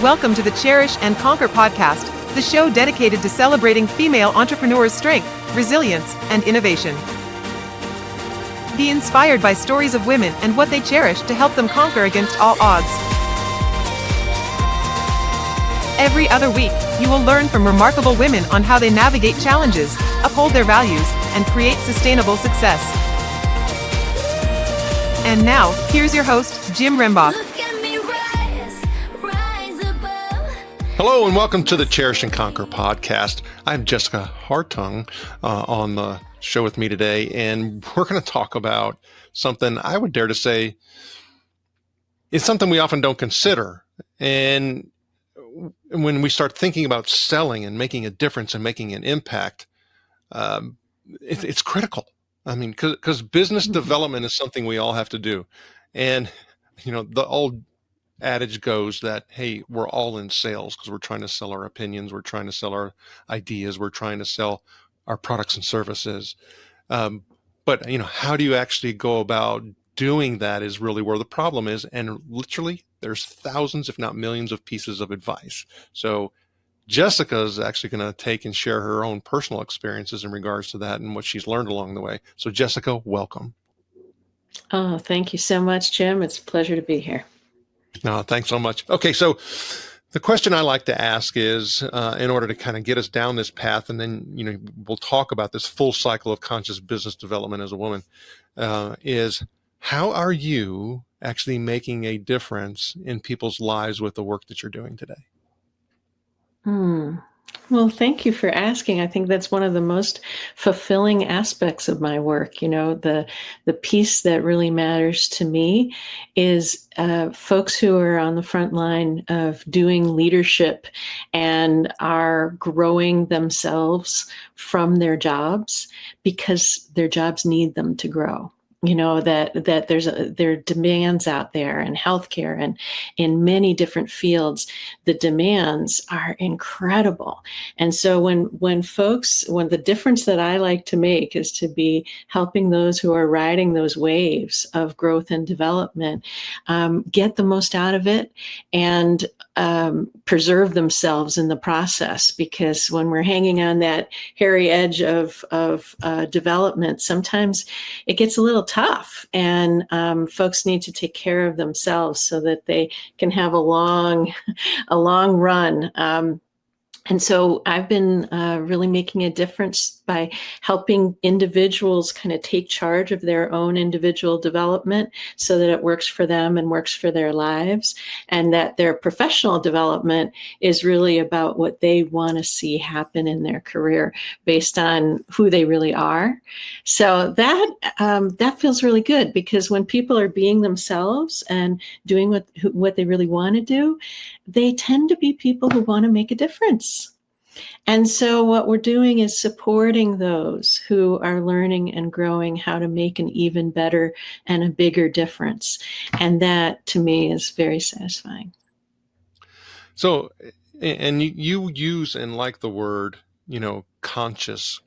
Welcome to the Cherish and Conquer Podcast, the show dedicated to celebrating female entrepreneurs' strength, resilience, and innovation. Be inspired by stories of women and what they cherish to help them conquer against all odds. Every other week, you will learn from remarkable women on how they navigate challenges, uphold their values, and create sustainable success. And now, here's your host, Jim Rimbach. Hello and welcome to the Cherish and Conquer Podcast. I'm Jessica Hartung on the show with me today, and we're going to talk about something I would dare to say is something we often don't consider. And when we start thinking about selling and making a difference and making an impact, it's critical. I mean, because business development is something we all have to do. And, you know, the old adage goes that, hey, we're all in sales because we're trying to sell our opinions, we're trying to sell our ideas, we're trying to sell our products and services. But, you know, how do you actually go about doing that is really where the problem is. And literally, there's thousands, if not millions, of pieces of advice. So Jessica is actually going to take and share her own personal experiences in regards to that and what she's learned along the way. So Jessica, welcome. Oh, thank you so much, Jim. It's a pleasure to be here. No, thanks so much. Okay, so the question I like to ask is, in order to kind of get us down this path, and then, you know, we'll talk about this full cycle of conscious business development as a woman, is how are you actually making a difference in people's lives with the work that you're doing today? Well, thank you for asking. I think that's one of the most fulfilling aspects of my work. You know, the piece that really matters to me is folks who are on the front line of doing leadership and are growing themselves from their jobs because their jobs need them to grow. You know, that there are demands out there in healthcare and in many different fields. The demands are incredible. And so when the difference that I like to make is to be helping those who are riding those waves of growth and development, get the most out of it and preserve themselves in the process. Because when we're hanging on that hairy edge of development, sometimes it gets a little tough, and folks need to take care of themselves so that they can have a long run. And so I've been really making a difference by helping individuals kind of take charge of their own individual development so that it works for them and works for their lives, and that their professional development is really about what they want to see happen in their career based on who they really are. So that feels really good, because when people are being themselves and doing what they really want to do, they tend to be people who want to make a difference. And so what we're doing is supporting those who are learning and growing how to make an even better and a bigger difference. And that, to me, is very satisfying. So, and you use and like the word, you know, consciousness.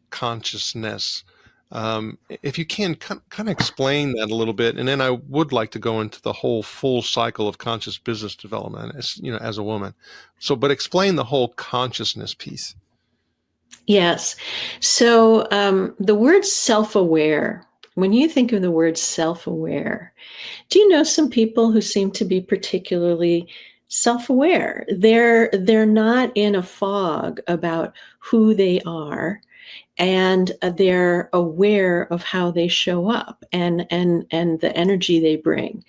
If you can kind of explain that a little bit, and then I would like to go into the whole full cycle of conscious business development, as you know, as a woman. So, but explain the whole consciousness piece. Yes. So the word self-aware, when you think of the word self-aware, do you know some people who seem to be particularly self-aware? They're not in a fog about who they are, and they're aware of how they show up and the energy they bring.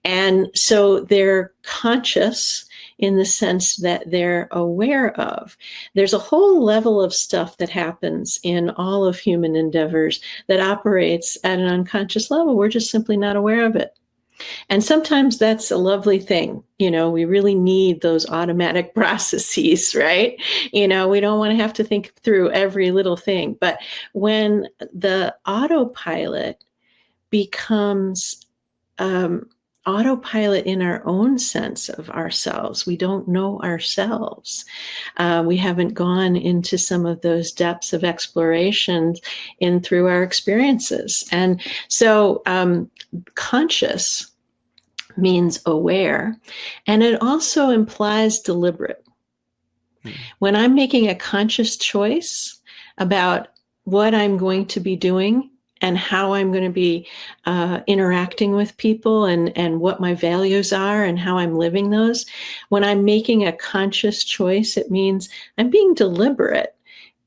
And so they're conscious in the sense that they're aware of. There's a whole level of stuff that happens in all of human endeavors that operates at an unconscious level. We're just simply not aware of it. And sometimes that's a lovely thing. You know, we really need those automatic processes, right? You know, we don't want to have to think through every little thing. But when the autopilot becomes autopilot in our own sense of ourselves, we don't know ourselves. We haven't gone into some of those depths of exploration through our experiences. And so conscious means aware, and it also implies deliberate. When I'm making a conscious choice about what I'm going to be doing and how I'm going to be interacting with people, and what my values are and how I'm living those, when I'm making a conscious choice, it means I'm being deliberate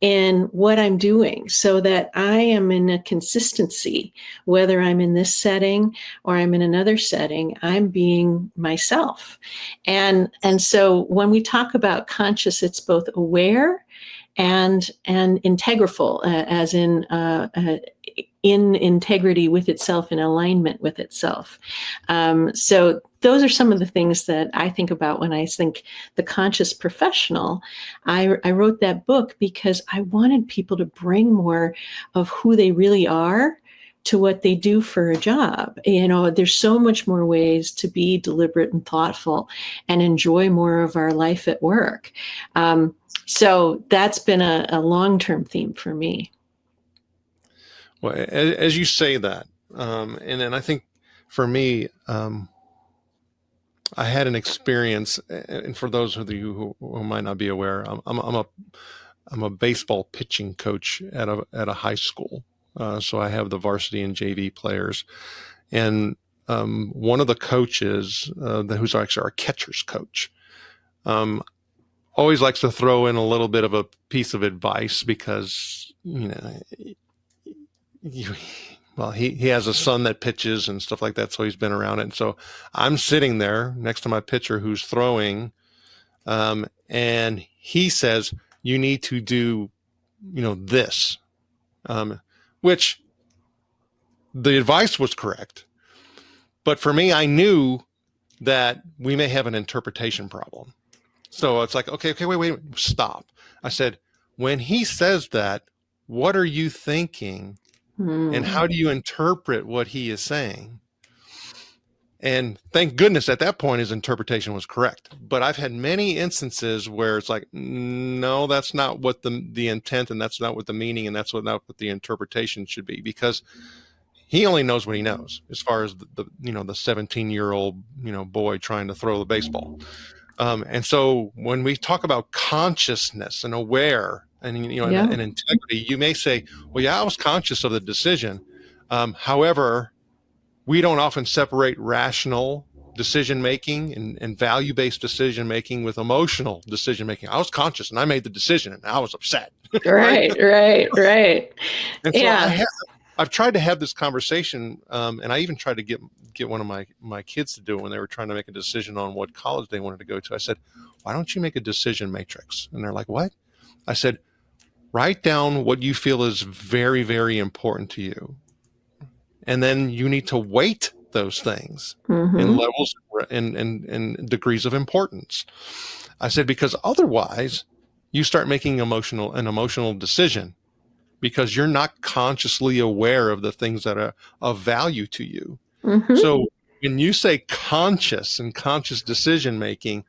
in what I'm doing so that I am in a consistency, whether I'm in this setting or I'm in another setting, I'm being myself. And so when we talk about conscious, it's both aware and integraful, as in integrity with itself, in alignment with itself. So those are some of the things that I think about when I think the conscious professional. I wrote that book because I wanted people to bring more of who they really are to what they do for a job. There's so much more ways to be deliberate and thoughtful and enjoy more of our life at work. So that's been a long-term theme for me. Well, as you say that, and then I think for me, I had an experience, and for those of you who might not be aware, I'm a baseball pitching coach at a high school. So I have the varsity and JV players, and one of the coaches, who's actually our catcher's coach, always likes to throw in a little bit of a piece of advice because he has a son that pitches and stuff like that, so he's been around it. And so I'm sitting there next to my pitcher who's throwing, and he says, "You need to do, this," which the advice was correct. But for me, I knew that we may have an interpretation problem. So it's like, okay, wait, stop. I said, when he says that, what are you thinking? And how do you interpret what he is saying? And thank goodness at that point his interpretation was correct. But I've had many instances where it's like, no, that's not what the intent, and that's not what the meaning, and that's not what the interpretation should be, because he only knows what he knows as far as the 17-year-old boy trying to throw the baseball. And so when we talk about consciousness and aware and and integrity, you may say, well, yeah, I was conscious of the decision. However, we don't often separate rational decision making and value-based decision making with emotional decision making. I was conscious and I made the decision and I was upset. Right. And so I've tried to have this conversation, and I even tried to get one of my kids to do it when they were trying to make a decision on what college they wanted to go to. I said, why don't you make a decision matrix? And they're like, what? I said, write down what you feel is very, very important to you. And then you need to weight those things in levels and degrees of importance. I said, because otherwise you start making an emotional decision, because you're not consciously aware of the things that are of value to you. So when you say conscious and conscious decision making,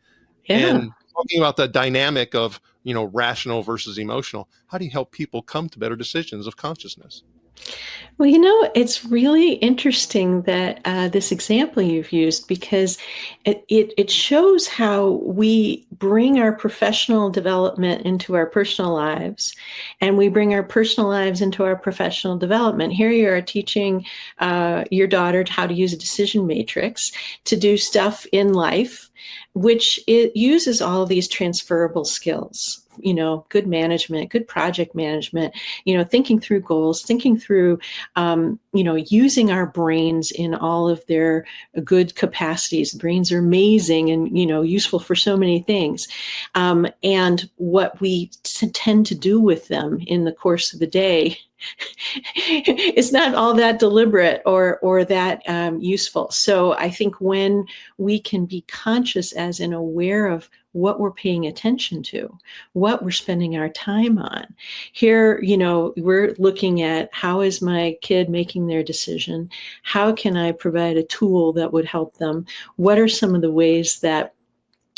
and talking about the dynamic of rational versus emotional, how do you help people come to better decisions of consciousness? Well, it's really interesting that this example you've used, because it shows how we bring our professional development into our personal lives, and we bring our personal lives into our professional development. Here you are teaching your daughter how to use a decision matrix to do stuff in life, which it uses all of these transferable skills. Good management, good project management, thinking through goals, thinking through, using our brains in all of their good capacities. Brains are amazing and, useful for so many things. And what we tend to do with them in the course of the day is not all that deliberate or that useful. So I think when we can be conscious as in aware of what we're paying attention to, what we're spending our time on. Here, we're looking at, how is my kid making their decision? How can I provide a tool that would help them? What are some of the ways that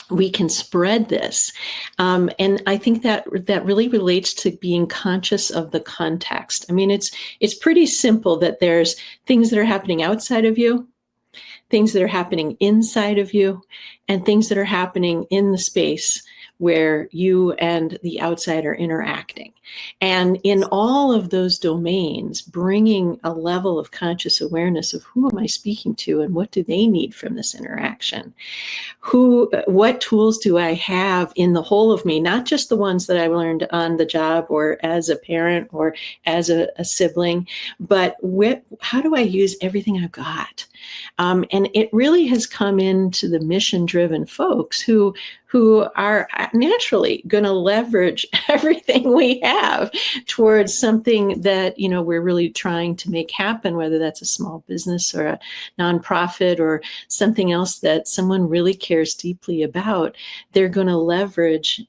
we can spread this? And I think that really relates to being conscious of the context. I mean, it's pretty simple that there's things that are happening outside of you, things that are happening inside of you, and things that are happening in the space where you and the outside are interacting. And in all of those domains, bringing a level of conscious awareness of who am I speaking to and what do they need from this interaction? What tools do I have in the whole of me, not just the ones that I learned on the job or as a parent or as a sibling, but how do I use everything I've got? And it really has come into the mission-driven folks who are naturally going to leverage everything we have towards something that, we're really trying to make happen, whether that's a small business or a nonprofit or something else that someone really cares deeply about. They're going to leverage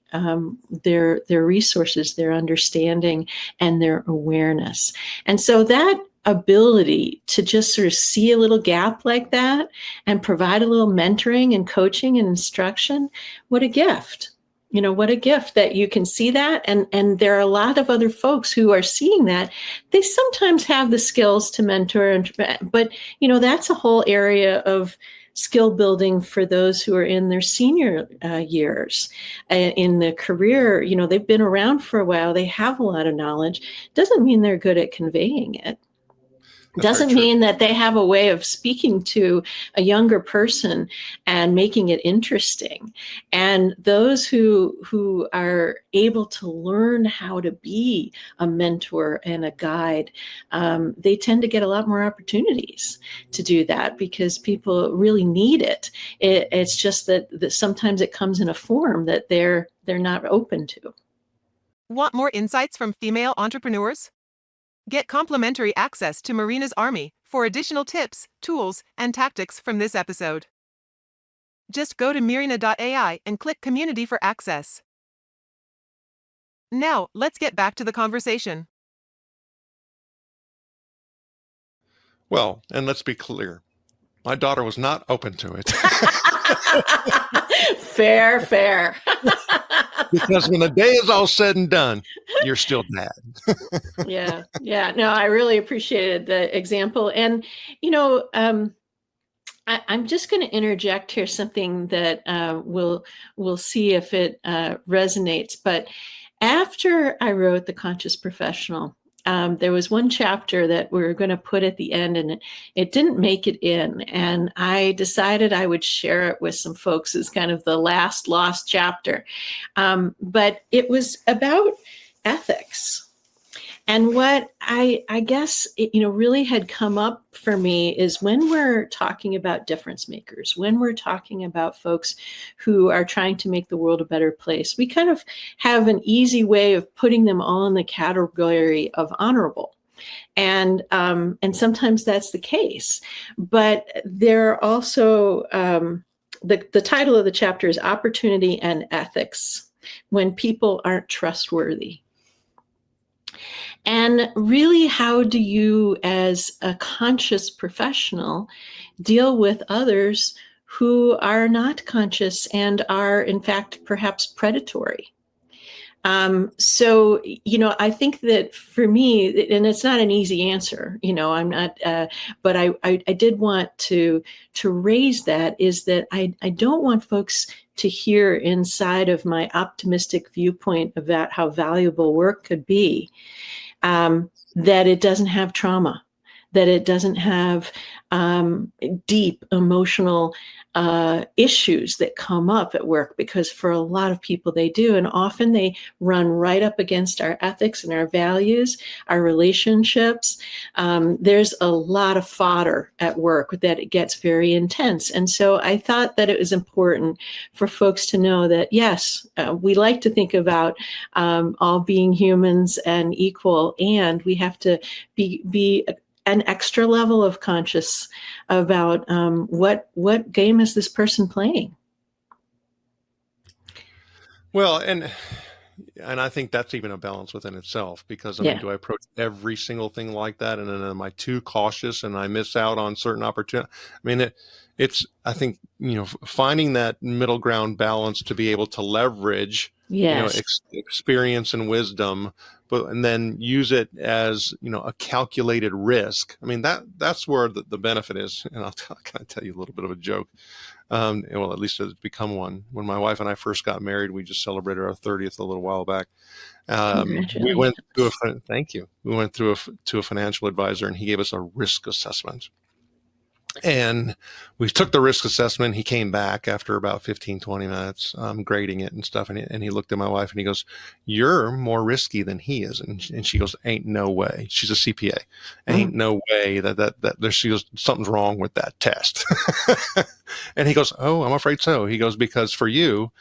their resources, their understanding, and their awareness. And so that ability to just sort of see a little gap like that and provide a little mentoring and coaching and instruction, what a gift. What a gift that you can see that. And there are a lot of other folks who are seeing that. They sometimes have the skills to mentor, but that's a whole area of skill building for those who are in their senior years in the career. They've been around for a while. They have a lot of knowledge. Doesn't mean they're good at conveying it. Doesn't mean that they have a way of speaking to a younger person and making it interesting. And those who are able to learn how to be a mentor and a guide, they tend to get a lot more opportunities to do that because people really need it. It's just that sometimes it comes in a form that they're not open to. Want more insights from female entrepreneurs? Get complimentary access to Marina's Army for additional tips, tools, and tactics from this episode. Just go to Mirina.ai and click Community for access. Now, let's get back to the conversation. Well, and let's be clear. My daughter was not open to it. Fair. Because when the day is all said and done, you're still dad. Yeah. No, I really appreciated the example. And, I'm just going to interject here something that we'll see if it resonates. But after I wrote The Conscious Professional, there was one chapter that we were going to put at the end, and it didn't make it in. And I decided I would share it with some folks as kind of the last lost chapter. But it was about ethics. And what I guess, really had come up for me is when we're talking about difference makers, when we're talking about folks who are trying to make the world a better place, we kind of have an easy way of putting them all in the category of honorable. And sometimes that's the case. But there are also, the title of the chapter is Opportunity and Ethics, when people aren't trustworthy. And really, how do you, as a conscious professional, deal with others who are not conscious and are, in fact, perhaps predatory? So, I think that for me, and it's not an easy answer, I'm not, but I did want to raise that, is that I don't want folks to hear inside of my optimistic viewpoint about how valuable work could be, that it doesn't have trauma, that it doesn't have deep emotional issues that come up at work, because for a lot of people they do. And often they run right up against our ethics and our values, our relationships. There's a lot of fodder at work that it gets very intense. And so I thought that it was important for folks to know that, yes, we like to think about all being humans and equal, and we have to be an extra level of conscious about what game is this person playing. Well, and I think that's even a balance within itself, because I mean, do I approach every single thing like that, and then am I too cautious and I miss out on certain opportunities? I mean, it's I think finding that middle ground balance to be able to leverage experience and wisdom, and then use it as, a calculated risk. I mean, that's where the benefit is. And I'll kind of tell you a little bit of a joke. Well, at least it's become one. When my wife and I first got married, we just celebrated our 30th a little while back. We went through thank you. We went through to a financial advisor, and he gave us a risk assessment. And we took the risk assessment. He came back after about 15, 20 minutes, grading it and stuff. And he looked at my wife and he goes, "You're more risky than he is." And she goes, "Ain't no way." She's a CPA. "Ain't no way that she goes, something's wrong with that test." And he goes, "Oh, I'm afraid so." He goes, "Because for you,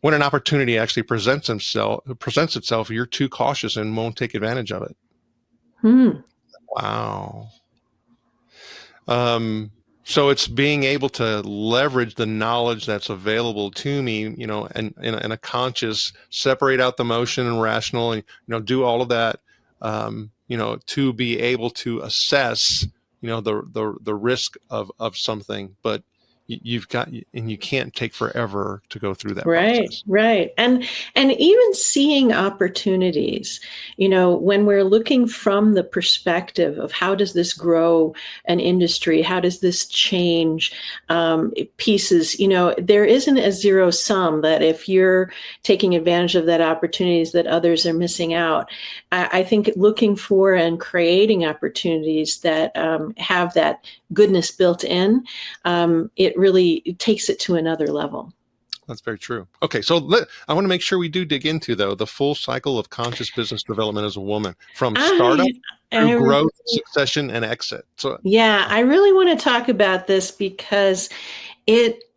when an opportunity actually presents itself, you're too cautious and won't take advantage of it." Wow. So it's being able to leverage the knowledge that's available to me, and in a conscious, separate out the emotion and rational, and, do all of that, to be able to assess, the risk of something, but you've got, and you can't take forever to go through that process. Right. And even seeing opportunities, when we're looking from the perspective of how does this grow an industry, how does this change pieces, there isn't a zero sum that if you're taking advantage of that opportunities that others are missing out. I think looking for and creating opportunities that have that goodness built in, it really takes it to another level. That's very true. Okay, so I want to make sure we do dig into, though, the full cycle of conscious business development as a woman, from startup through growth, succession, and exit. So, yeah, I really want to talk about this because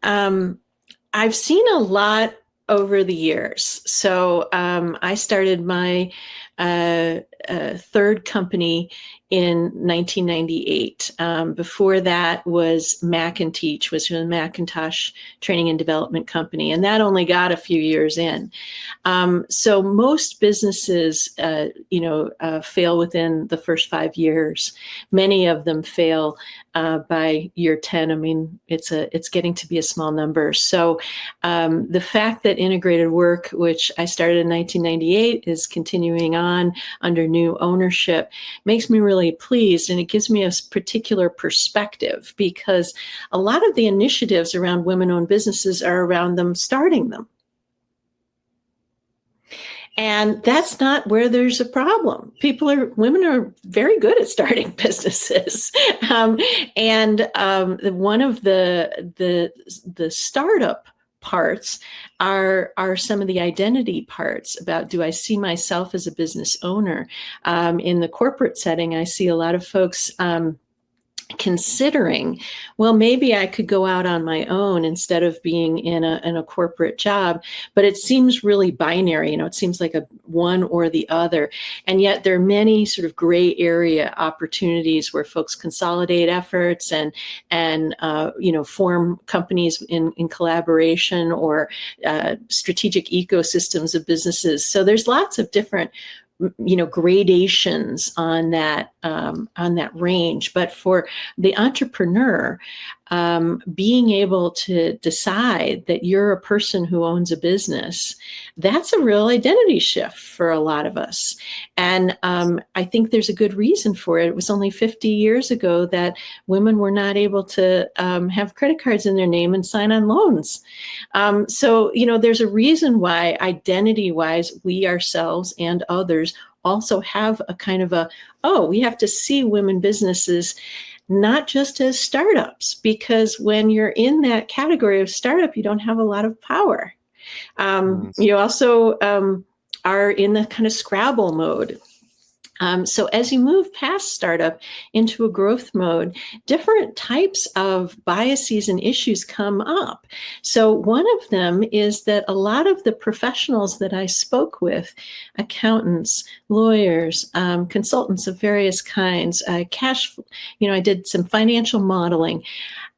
I've seen a lot over the years. So I started my third company in 1998. Before that was Macinteach, which was a Macintosh training and development company, and that only got a few years in. So most businesses, fail within the first 5 years. Many of them fail by year 10. I mean, it's getting to be a small number. So the fact that integrated work, which I started in 1998, is continuing on under new ownership makes me really pleased, and it gives me a particular perspective, because a lot of the initiatives around women-owned businesses are around them starting them. And that's not where there's a problem. Women are very good at starting businesses. One of the startup parts are some of the identity parts about, do I see myself as a business owner? In the corporate setting, I see a lot of folks considering, well, maybe I could go out on my own instead of being in a corporate job, but it seems really binary. It seems like a one or the other. And yet there are many sort of gray area opportunities where folks consolidate efforts and form companies in collaboration, or strategic ecosystems of businesses. So there's lots of different gradations on that range. But for the entrepreneur, being able to decide that you're a person who owns a business, that's a real identity shift for a lot of us. And I think there's a good reason for it. It was only 50 years ago that women were not able to have credit cards in their name and sign on loans. So there's a reason why identity-wise, we ourselves and others also have a kind of we have to see women businesses not just as startups, because when you're in that category of startup, you don't have a lot of power. You also are in the kind of Scrabble mode. So as you move past startup into a growth mode, different types of biases and issues come up. So one of them is that a lot of the professionals that I spoke with, accountants, lawyers, consultants of various kinds, I did some financial modeling.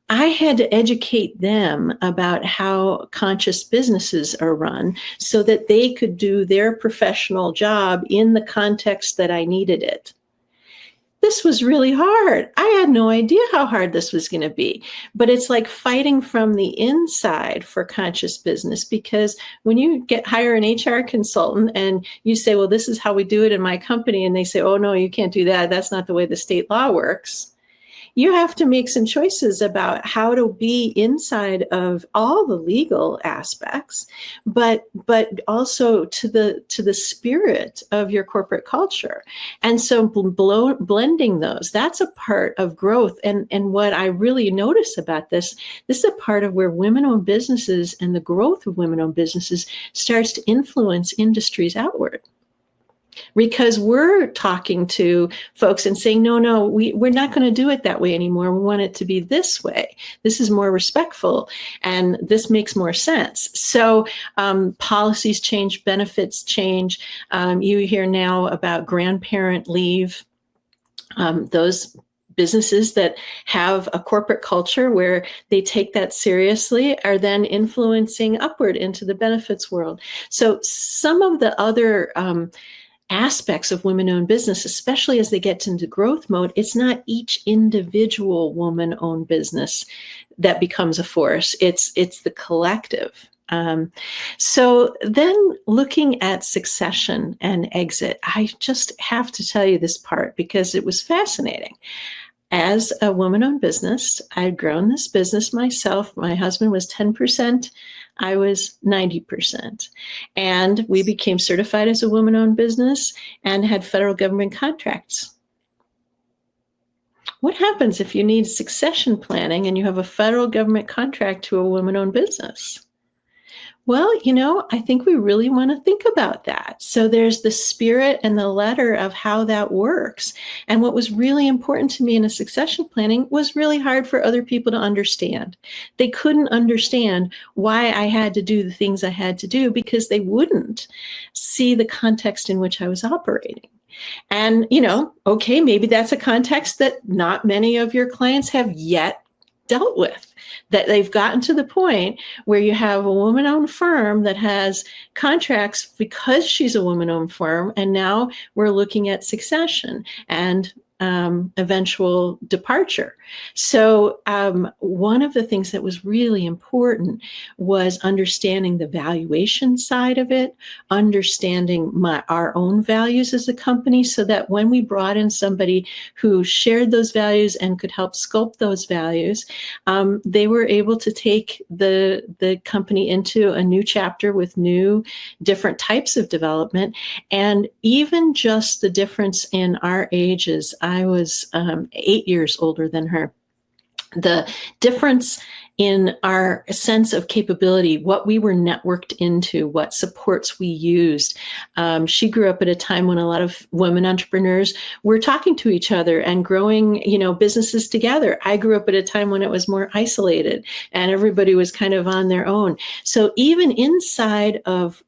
I had to educate them about how conscious businesses are run so that they could do their professional job in the context that I needed it. this was really hard. I had no idea how hard this was going to be. But it's like fighting from the inside for conscious business, because when you hire an HR consultant and you say, well, this is how we do it in my company, and they say, oh, no, you can't do that. That's not the way the state law works. You have to make some choices about how to be inside of all the legal aspects, but also to the spirit of your corporate culture. And so blending those, that's a part of growth. And what I really notice about this is a part of where women-owned businesses and the growth of women-owned businesses starts to influence industries outward. Because we're talking to folks and saying, no, we're not going to do it that way anymore. We want it to be this way. This is more respectful, and this makes more sense. So policies change, benefits change. You hear now about grandparent leave. Those businesses that have a corporate culture where they take that seriously are then influencing upward into the benefits world. So some of the other aspects of women-owned business, especially as they get into growth mode, it's not each individual woman-owned business that becomes a force. It's the collective. So then looking at succession and exit, I just have to tell you this part because it was fascinating. As a woman-owned business, I'd grown this business myself. My husband was 10%. I was 90%. And we became certified as a woman-owned business and had federal government contracts. What happens if you need succession planning and you have a federal government contract to a woman-owned business? Well, I think we really want to think about that. So there's the spirit and the letter of how that works. And what was really important to me in a succession planning was really hard for other people to understand. They couldn't understand why I had to do the things I had to do because they wouldn't see the context in which I was operating. And, okay, maybe that's a context that not many of your clients have yet dealt with, that they've gotten to the point where you have a woman-owned firm that has contracts because she's a woman-owned firm, and now we're looking at succession and eventual departure. So one of the things that was really important was understanding the valuation side of it, understanding our own values as a company, so that when we brought in somebody who shared those values and could help sculpt those values, they were able to take the company into a new chapter with new different types of development. And even just the difference in our ages, I was 8 years older than her. The difference in our sense of capability, what we were networked into, what supports we used. She grew up at a time when a lot of women entrepreneurs were talking to each other and growing, businesses together. I grew up at a time when it was more isolated and everybody was kind of on their own. So even inside of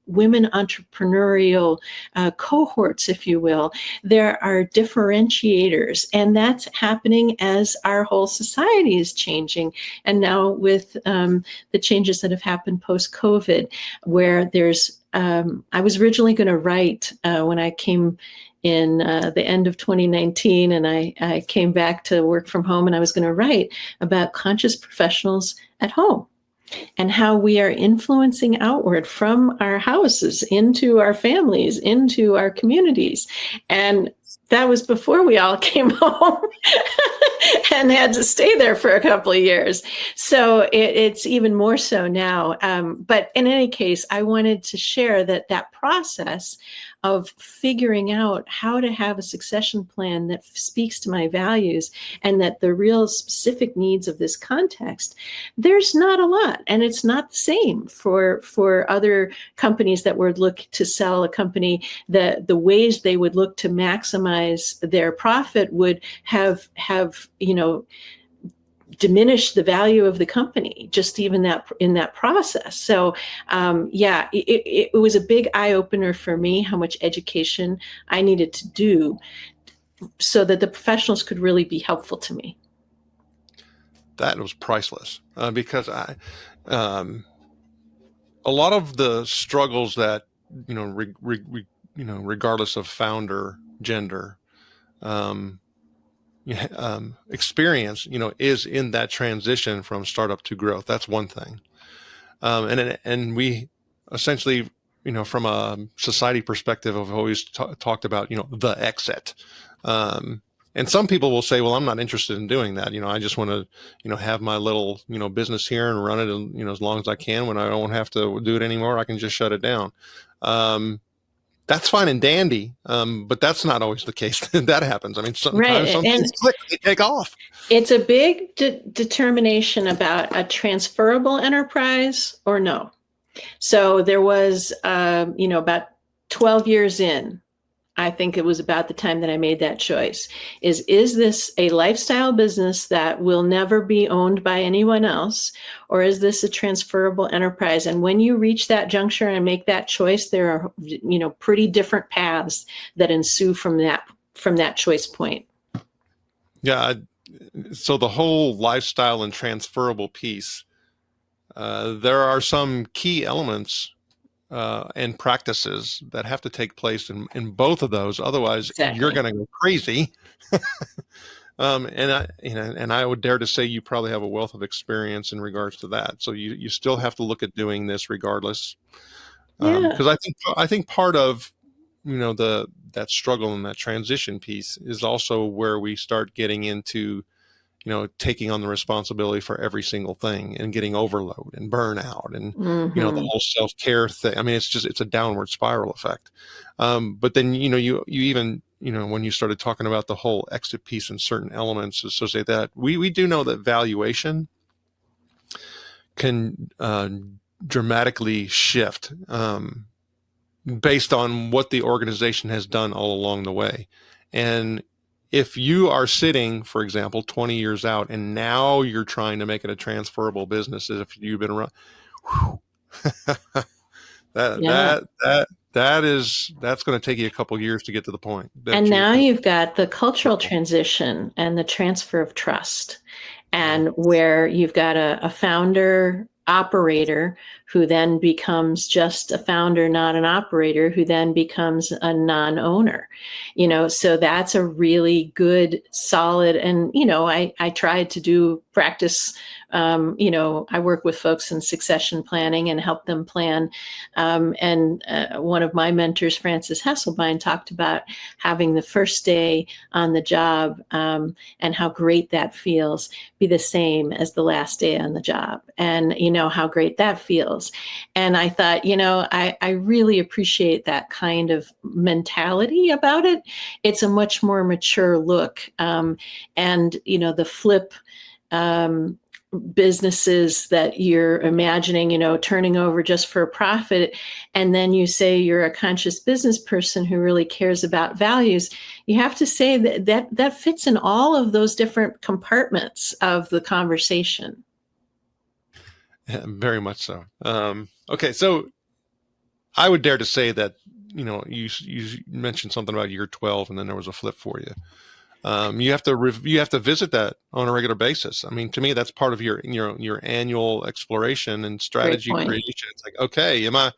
women entrepreneurial cohorts, if you will, there are differentiators, and that's happening as our whole society is changing. And now with the changes that have happened post-COVID, where there's, I was originally going to write when I came in the end of 2019, and I came back to work from home, and I was going to write about conscious professionals at home, and how we are influencing outward from our houses into our families, into our communities. And that was before we all came home and had to stay there for a couple of years. So it's even more so now. But in any case, I wanted to share that process of figuring out how to have a succession plan that speaks to my values and that the real specific needs of this context, there's not a lot. And it's not the same for other companies that would look to sell a company. The ways they would look to maximize their profit would have diminish the value of the company, just even that in that process. So it was a big eye opener for me, how much education I needed to do so that the professionals could really be helpful to me. That was priceless because a lot of the struggles that, regardless of founder gender, um, experience, is in that transition from startup to growth. That's one thing. And we essentially, from a society perspective, have always talked about, the exit. And some people will say, well, I'm not interested in doing that. I just want to, have my little, business here and run it, as long as I can. When I don't have to do it anymore, I can just shut it down. That's fine and dandy, but that's not always the case. That happens. I mean, sometimes some things click, they take off. It's a big determination about a transferable enterprise or no. So there was, about 12 years in, I think it was about the time that I made that choice, is this a lifestyle business that will never be owned by anyone else, or is this a transferable enterprise? And when you reach that juncture and make that choice, there are, pretty different paths that ensue from that choice point. Yeah. So the whole lifestyle and transferable piece, there are some key elements and practices that have to take place in both of those. Otherwise, Exactly. You're going to go crazy. And I would dare to say you probably have a wealth of experience in regards to that. So you still have to look at doing this regardless. Because I think part of that struggle and that transition piece is also where we start getting into taking on the responsibility for every single thing and getting overload and burnout and, the whole self-care thing. I mean, it's a downward spiral effect. But then, you even, when you started talking about the whole exit piece and certain elements associated with that, we do know that valuation can dramatically shift based on what the organization has done all along the way. And if you are sitting, for example, 20 years out, and now you're trying to make it a transferable business, as if you've been around, that's going to take you a couple of years to get to the point. And now you've got the cultural transition and the transfer of trust, and where you've got a founder operator who then becomes just a founder, not an operator, who then becomes a non-owner, so that's a really good, solid, and, I tried to practice, I work with folks in succession planning and help them plan. And one of my mentors, Frances Hesselbein, talked about having the first day on the job and how great that feels be the same as the last day on the job. And, how great that feels. And I thought, I really appreciate that kind of mentality about it. It's a much more mature look. And, the flip businesses that you're imagining, turning over just for a profit, and then you say you're a conscious business person who really cares about values, you have to say that fits in all of those different compartments of the conversation. Yeah, very much so. Okay, so I would dare to say that you mentioned something about year 12, and then there was a flip for you. You have to visit that on a regular basis. I mean, to me, that's part of your annual exploration and strategy creation. It's like, okay, am I,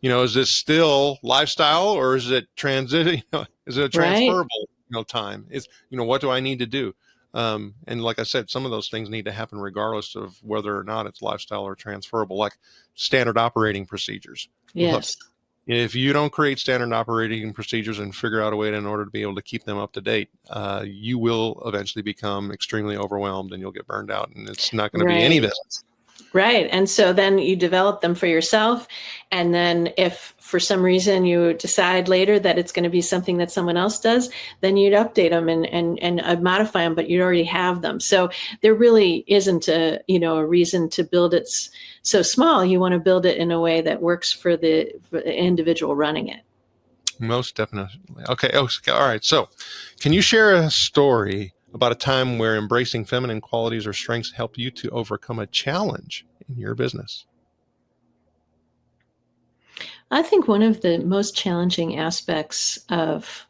is this still lifestyle, or is it transition? Is it a transferable, time? Is, what do I need to do? And like I said, some of those things need to happen regardless of whether or not it's lifestyle or transferable, like standard operating procedures. Yes. Look, if you don't create standard operating procedures and figure out a way in order to be able to keep them up to date, you will eventually become extremely overwhelmed and you'll get burned out, and it's not going to be any business. Right. And so then you develop them for yourself. And then if for some reason you decide later that it's going to be something that someone else does, then you'd update them and modify them, but you already have them. So there really isn't a reason to build it so small. You want to build it in a way that works for the individual running it. Most definitely. Okay. Oh, all right. So can you share a story about a time where embracing feminine qualities or strengths helped you to overcome a challenge in your business? I think one of the most challenging aspects of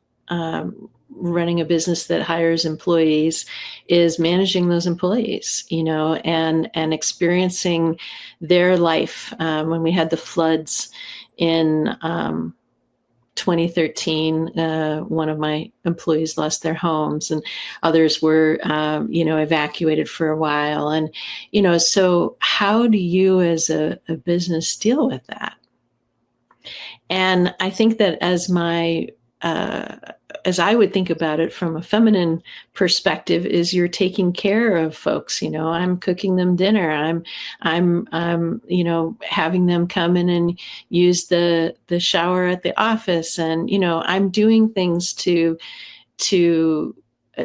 running a business that hires employees is managing those employees, and 2013, one of my employees lost their homes, and others were, evacuated for a while. And, so how do you as a business deal with that? And I think that as I would think about it from a feminine perspective, is you're taking care of folks. I'm cooking them dinner. I'm having them come in and use the shower at the office, and I'm doing things to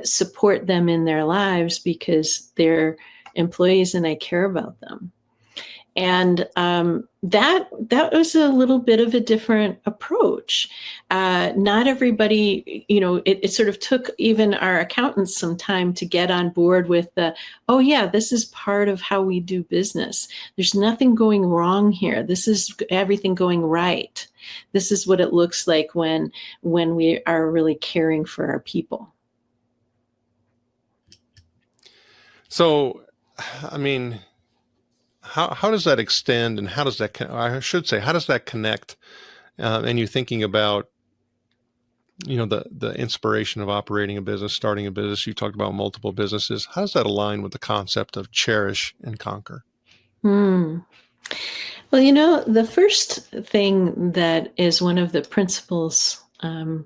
support them in their lives because they're employees and I care about them. And that was a little bit of a different approach. Not everybody, it sort of took even our accountants some time to get on board with oh yeah, this is part of how we do business. There's nothing going wrong here. This is everything going right. This is what it looks like when we are really caring for our people. So, I mean, how does that extend, and how does that connect? And you thinking about, the inspiration of operating a business, starting a business. You talked about multiple businesses. How does that align with the concept of cherish and conquer? Well, the first thing that is one of the principles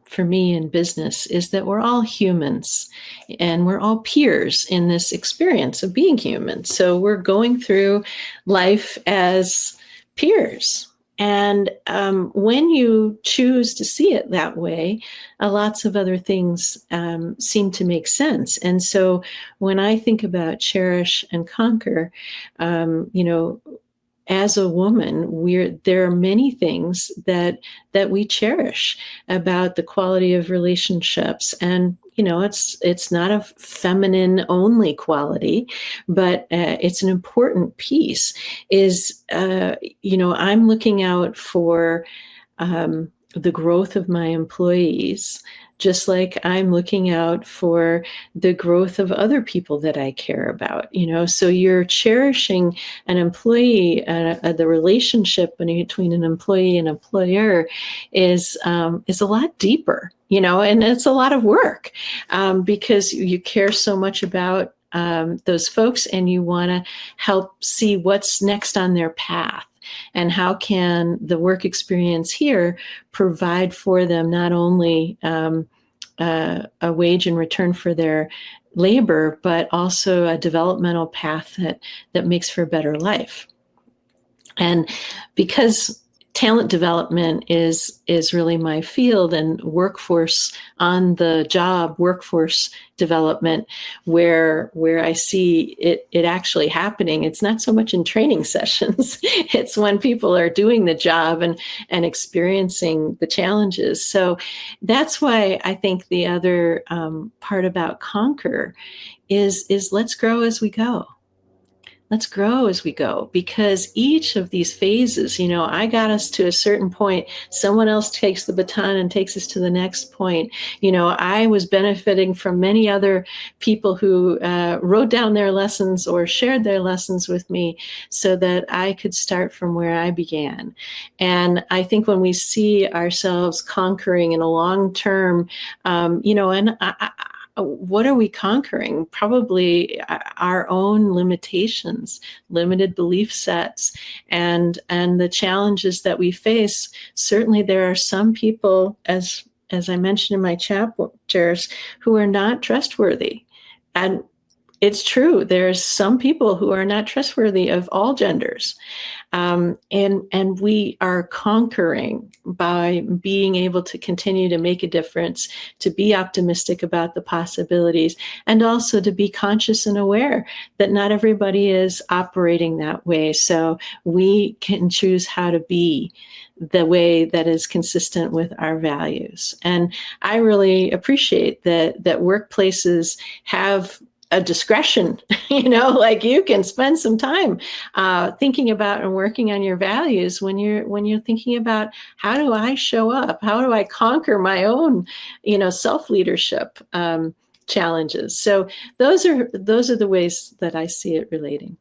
for me in business is that we're all humans and we're all peers in this experience of being human. So we're going through life as peers. And when you choose to see it that way, lots of other things seem to make sense. And so when I think about cherish and conquer, as a woman, there are many things that we cherish about the quality of relationships. And it's not a feminine only quality, but it's an important piece. I'm looking out for the growth of my employees, just like I'm looking out for the growth of other people that I care about. So you're cherishing an employee, the relationship between an employee and employer is a lot deeper, and it's a lot of work because you care so much about those folks, and you want to help see what's next on their path. And how can the work experience here provide for them not only a wage in return for their labor, but also a developmental path that makes for a better life? And because talent development is really my field, and workforce on the job, workforce development, where I see it actually happening. It's not so much in training sessions. It's when people are doing the job and experiencing the challenges. So that's why I think the other part about conquer is let's grow as we go. Let's grow as we go, because each of these phases, I got us to a certain point. Someone else takes the baton and takes us to the next point. I was benefiting from many other people who wrote down their lessons or shared their lessons with me so that I could start from where I began. And I think when we see ourselves conquering in a long term, what are we conquering? Probably our own limitations, limited belief sets, and the challenges that we face. Certainly, there are some people, as I mentioned in my chapters, who are not trustworthy. And it's true. There's some people who are not trustworthy of all genders. And we are conquering by being able to continue to make a difference, to be optimistic about the possibilities, and also to be conscious and aware that not everybody is operating that way. So we can choose how to be the way that is consistent with our values. And I really appreciate that workplaces have a discretion, like you can spend some time thinking about and working on your values when you're thinking about, how do I show up? How do I conquer my own, self-leadership challenges? So those are the ways that I see it relating.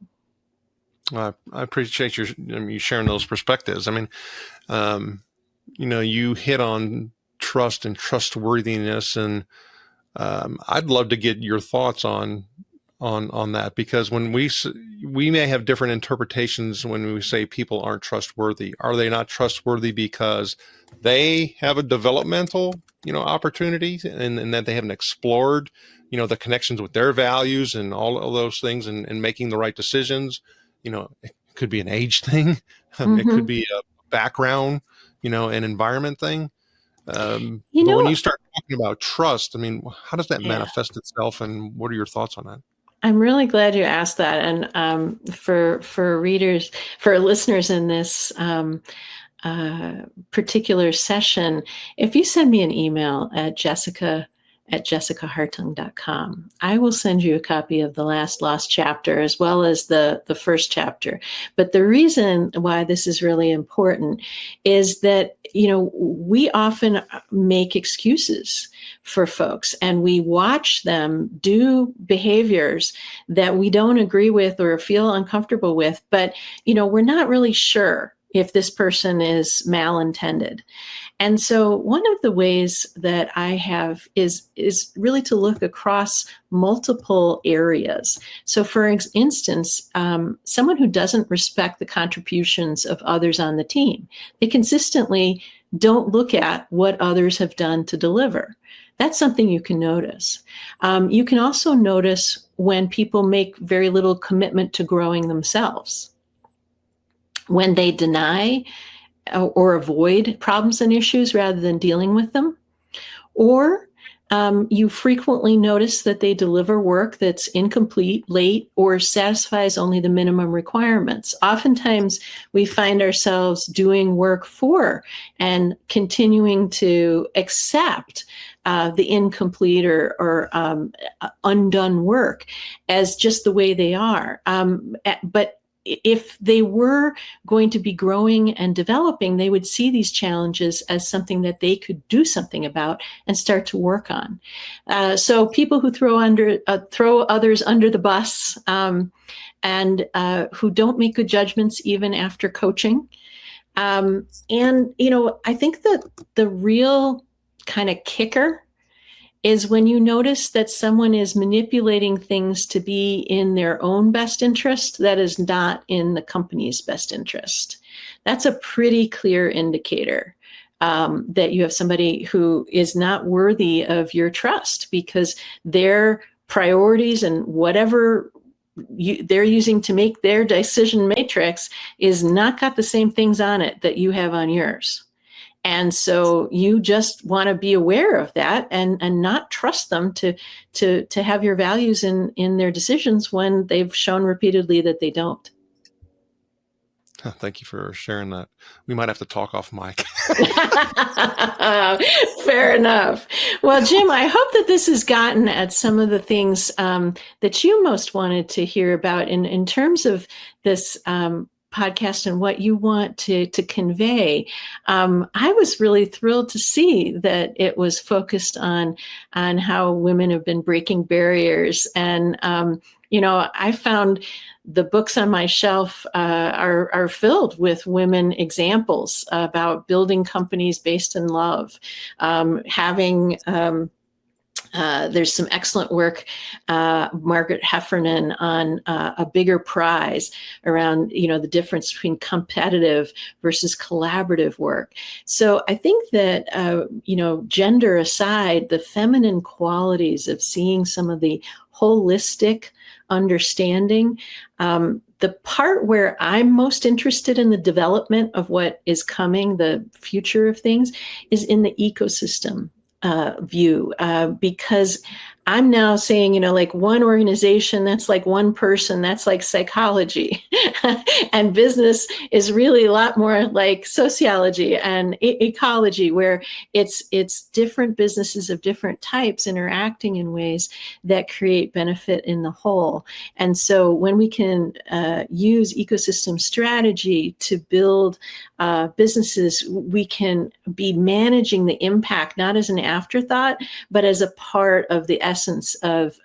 I appreciate you sharing those perspectives. I mean, you hit on trust and trustworthiness, and I'd love to get your thoughts on that, because when we may have different interpretations when we say people aren't trustworthy. Are they not trustworthy because they have a developmental, opportunity, and that they haven't explored, the connections with their values and all of those things, and making the right decisions? It could be an age thing. It could be a background, an environment thing. But when you start talking about trust, how does that manifest itself, and what are your thoughts on that? I'm really glad you asked that. And for listeners in this particular session, if you send me an email at jessicahartung.com, I will send you a copy of the last lost chapter as well as the first chapter. But the reason why this is really important is that, we often make excuses for folks, and we watch them do behaviors that we don't agree with or feel uncomfortable with, but, we're not really sure if this person is malintended. And so one of the ways that I have is really to look across multiple areas. So for instance, someone who doesn't respect the contributions of others on the team, they consistently don't look at what others have done to deliver. That's something you can notice. You can also notice when people make very little commitment to growing themselves, when they deny or avoid problems and issues rather than dealing with them. Or you frequently notice that they deliver work that's incomplete, late, or satisfies only the minimum requirements. Oftentimes, we find ourselves doing work for and continuing to accept the incomplete or undone work as just the way they are. But if they were going to be growing and developing, they would see these challenges as something that they could do something about and start to work on. So people who throw others under the bus and who don't make good judgments even after coaching. And, I think that the real kind of kicker is when you notice that someone is manipulating things to be in their own best interest that is not in the company's best interest. That's a pretty clear indicator that you have somebody who is not worthy of your trust, because their priorities and whatever they're using to make their decision matrix is not got the same things on it that you have on yours. And so you just want to be aware of that and not trust them to have your values in their decisions when they've shown repeatedly that they don't. Thank you for sharing that. We might have to talk off mic. Fair enough. Well, Jim, I hope that this has gotten at some of the things that you most wanted to hear about in terms of this podcast and what you want to convey. I was really thrilled to see that it was focused on how women have been breaking barriers. And, I found the books on my shelf are filled with women examples about building companies based in love, there's some excellent work, Margaret Heffernan, on a bigger prize around, the difference between competitive versus collaborative work. So I think that, gender aside, the feminine qualities of seeing some of the holistic understanding, the part where I'm most interested in the development of what is coming, the future of things, is in the ecosystem view, because I'm now saying, like one organization, that's like one person, that's like psychology. And business is really a lot more like sociology and ecology, where it's different businesses of different types interacting in ways that create benefit in the whole. And so when we can use ecosystem strategy to build businesses, we can be managing the impact, not as an afterthought, but as a part of the essence of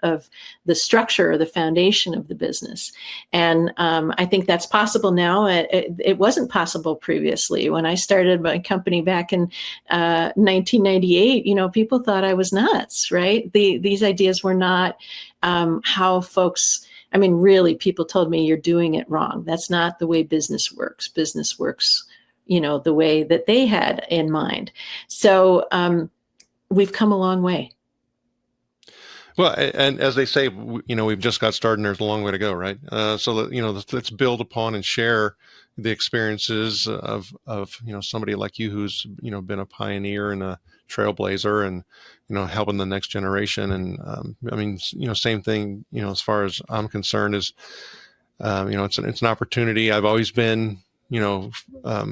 the structure or the foundation of the business. And I think that's possible now. It wasn't possible previously. When I started my company back in 1998, people thought I was nuts, right? These ideas were not how folks, really, people told me, you're doing it wrong. That's not the way business works. Business works, the way that they had in mind. So we've come a long way. Well, and as they say, we've just got started and there's a long way to go, right? So, let's build upon and share the experiences of somebody like you who's, been a pioneer and a trailblazer and, helping the next generation. And same thing, as far as I'm concerned is, it's an opportunity. I've always been,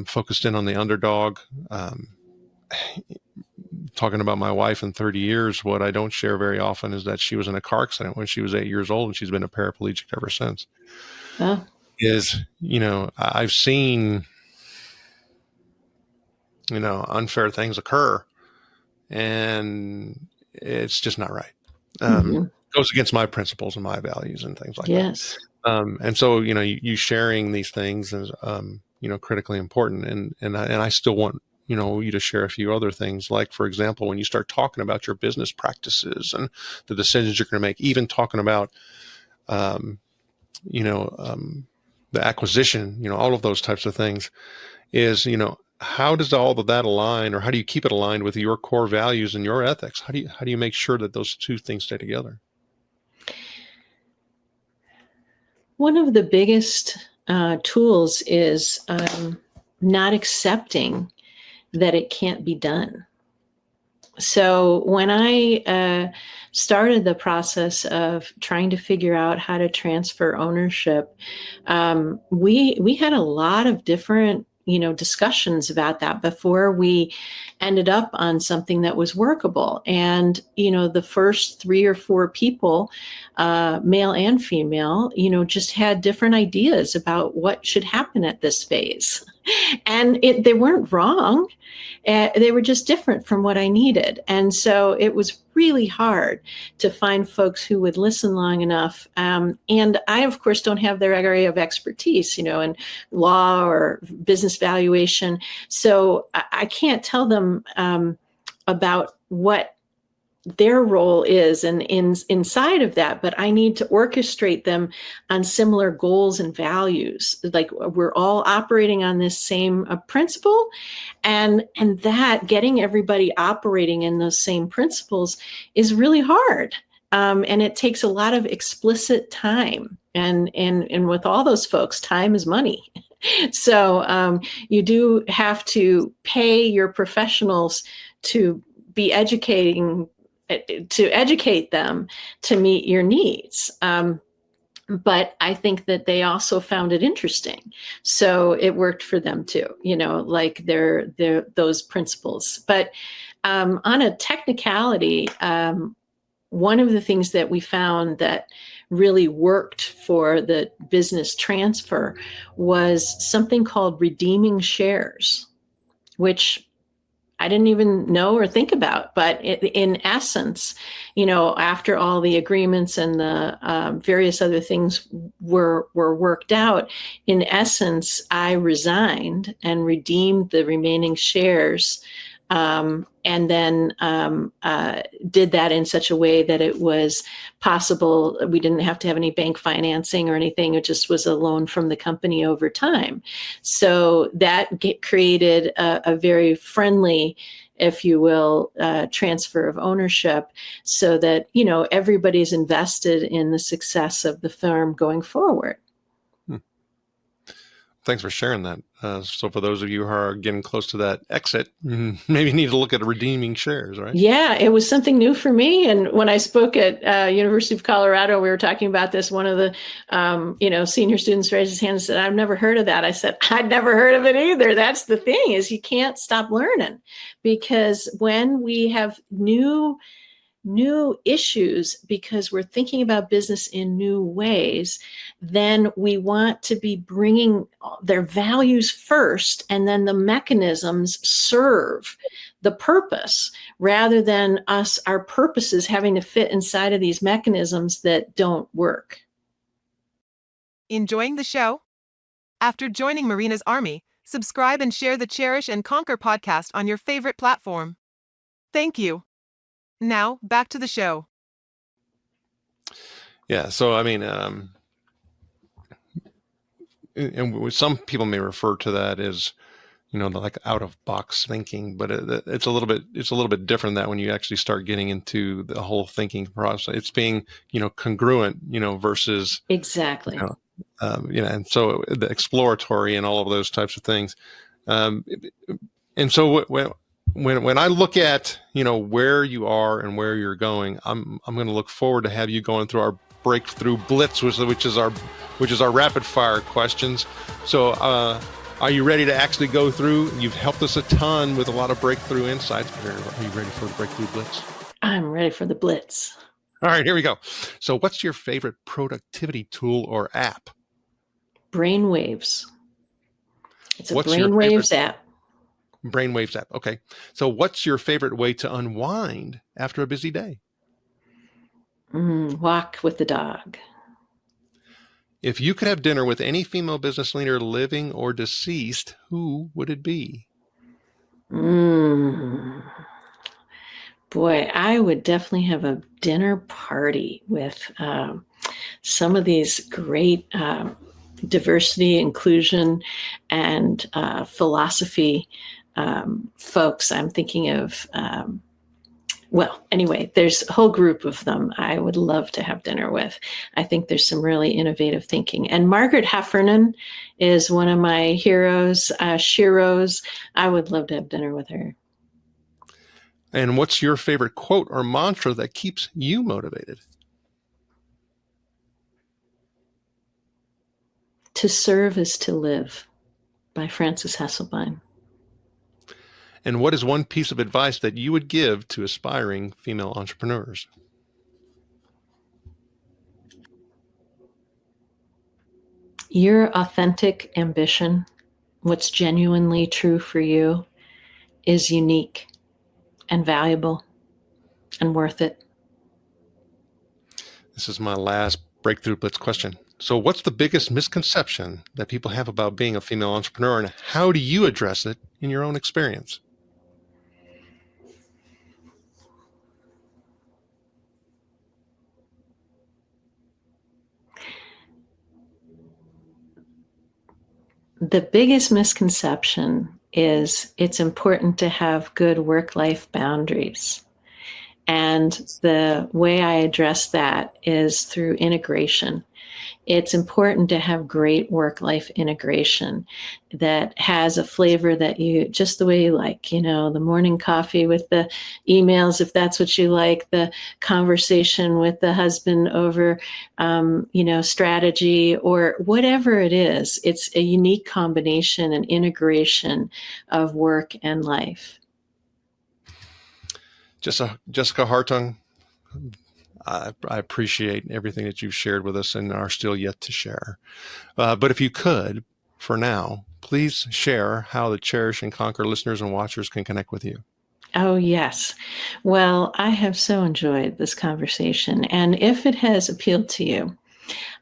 focused in on the underdog. Talking about my wife in 30 years, what I don't share very often is that she was in a car accident when she was 8 years old, and she's been a paraplegic ever since. Oh. I've seen, unfair things occur, and it's just not right. Goes against my principles and my values and things like yes. that. And so, you sharing these things is, critically important. And I still want, you to share a few other things. Like, for example, when you start talking about your business practices and the decisions you're going to make, even talking about, the acquisition, all of those types of things is, how does all of that align, or how do you keep it aligned with your core values and your ethics? How do you make sure that those two things stay together? One of the biggest tools is not accepting that it can't be done. So when I started the process of trying to figure out how to transfer ownership, we had a lot of different discussions about that before we ended up on something that was workable. And, the first 3 or 4 people, male and female, just had different ideas about what should happen at this phase. And they weren't wrong. They were just different from what I needed. And so it was really hard to find folks who would listen long enough. And I, of course, don't have their area of expertise, in law or business valuation. So I can't tell them about what their role is and inside of that, but I need to orchestrate them on similar goals and values. Like, we're all operating on this same principle, and that getting everybody operating in those same principles is really hard. And it takes a lot of explicit time. And with all those folks, time is money. So you do have to pay your professionals to be to educate them to meet your needs. But I think that they also found it interesting. So it worked for them too, like those principles. But on a technicality, one of the things that we found that really worked for the business transfer was something called redeeming shares, which I didn't even know or think about. But in essence, after all the agreements and the various other things were worked out, in essence, I resigned and redeemed the remaining shares, and then did that in such a way that it was possible. We didn't have to have any bank financing or anything. It just was a loan from the company over time. So that created a very friendly, if you will, transfer of ownership, so that, everybody's invested in the success of the firm going forward. Thanks for sharing that. So for those of you who are getting close to that exit, maybe need to look at redeeming shares, right? Yeah, it was something new for me. And when I spoke at University of Colorado, we were talking about this. One of the senior students raised his hand and said, "I've never heard of that." I said, "I'd never heard of it either." That's the thing, is you can't stop learning, because when we have new new issues because we're thinking about business in new ways, then we want to be bringing their values first, and then the mechanisms serve the purpose rather than our purposes having to fit inside of these mechanisms that don't work. Enjoying the show? After joining Marina's Army, subscribe and share the Cherish and Conquer podcast on your favorite platform. Thank you. Now, back to the show. Yeah. So, I mean, and some people may refer to that as, like out of box thinking, but it's a little bit different than that when you actually start getting into the whole thinking process. It's being, congruent, versus Exactly. And so the exploratory and all of those types of things. And so when I look at, where you are and where you're going, I'm going to look forward to have you going through our breakthrough blitz, which is our rapid fire questions. So, are you ready to actually go through? You've helped us a ton with a lot of breakthrough insights. Are you ready for the breakthrough blitz? I'm ready for the blitz. All right, here we go. So what's your favorite productivity tool or app? Brainwaves. It's a Brainwaves app. Brainwaves app. Okay. So what's your favorite way to unwind after a busy day? Walk with the dog. If you could have dinner with any female business leader, living or deceased, who would it be? Boy, I would definitely have a dinner party with some of these great diversity, inclusion, and philosophy folks. I'm thinking of, anyway, there's a whole group of them I would love to have dinner with. I think there's some really innovative thinking. And Margaret Heffernan is one of my heroes, Shiros. I would love to have dinner with her. And what's your favorite quote or mantra that keeps you motivated? To serve is to live, by Frances Hesselbein. And what is one piece of advice that you would give to aspiring female entrepreneurs? Your authentic ambition, what's genuinely true for you, is unique and valuable and worth it. This is my last breakthrough blitz question. So what's the biggest misconception that people have about being a female entrepreneur, and how do you address it in your own experience? The biggest misconception is it's important to have good work-life boundaries. And the way I address that is through integration. It's important to have great work-life integration that has a flavor that you, just the way you like, the morning coffee with the emails, if that's what you like, the conversation with the husband over, strategy or whatever it is. It's a unique combination and integration of work and life. Jessica Hartung, I appreciate everything that you've shared with us and are still yet to share. But if you could, for now, please share how the Cherish and Conquer listeners and watchers can connect with you. Oh, yes. Well, I have so enjoyed this conversation. And if it has appealed to you,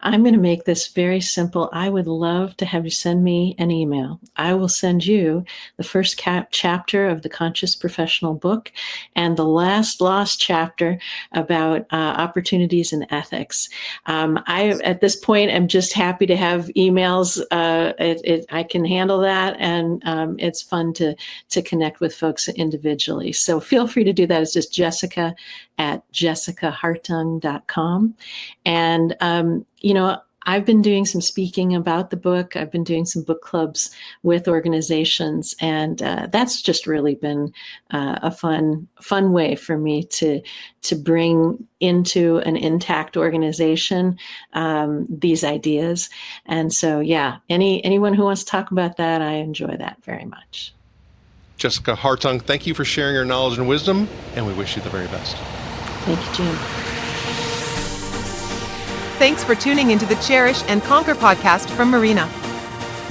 I'm going to make this very simple. I would love to have you send me an email. I will send you the first chapter of the Conscious Professional book and the last lost chapter about opportunities and ethics. I, at this point, am just happy to have emails. I can handle that, and it's fun to connect with folks individually. So feel free to do that. It's just jessica@jessicahartung.com. And I've been doing some speaking about the book. I've been doing some book clubs with organizations, and that's just really been a fun way for me to bring into an intact organization these ideas. And so, anyone who wants to talk about that, I enjoy that very much. Jessica Hartung, thank you for sharing your knowledge and wisdom, and we wish you the very best. Thank you, Jim. Thanks for tuning into the Cherish and Conquer podcast from Marina.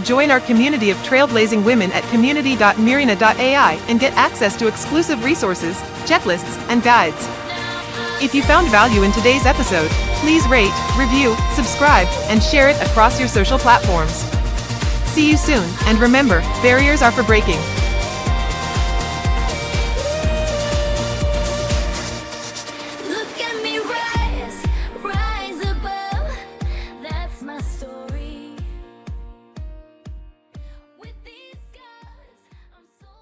Join our community of trailblazing women at community.marina.ai and get access to exclusive resources, checklists, and guides. If you found value in today's episode, please rate, review, subscribe, and share it across your social platforms. See you soon, and remember, barriers are for breaking.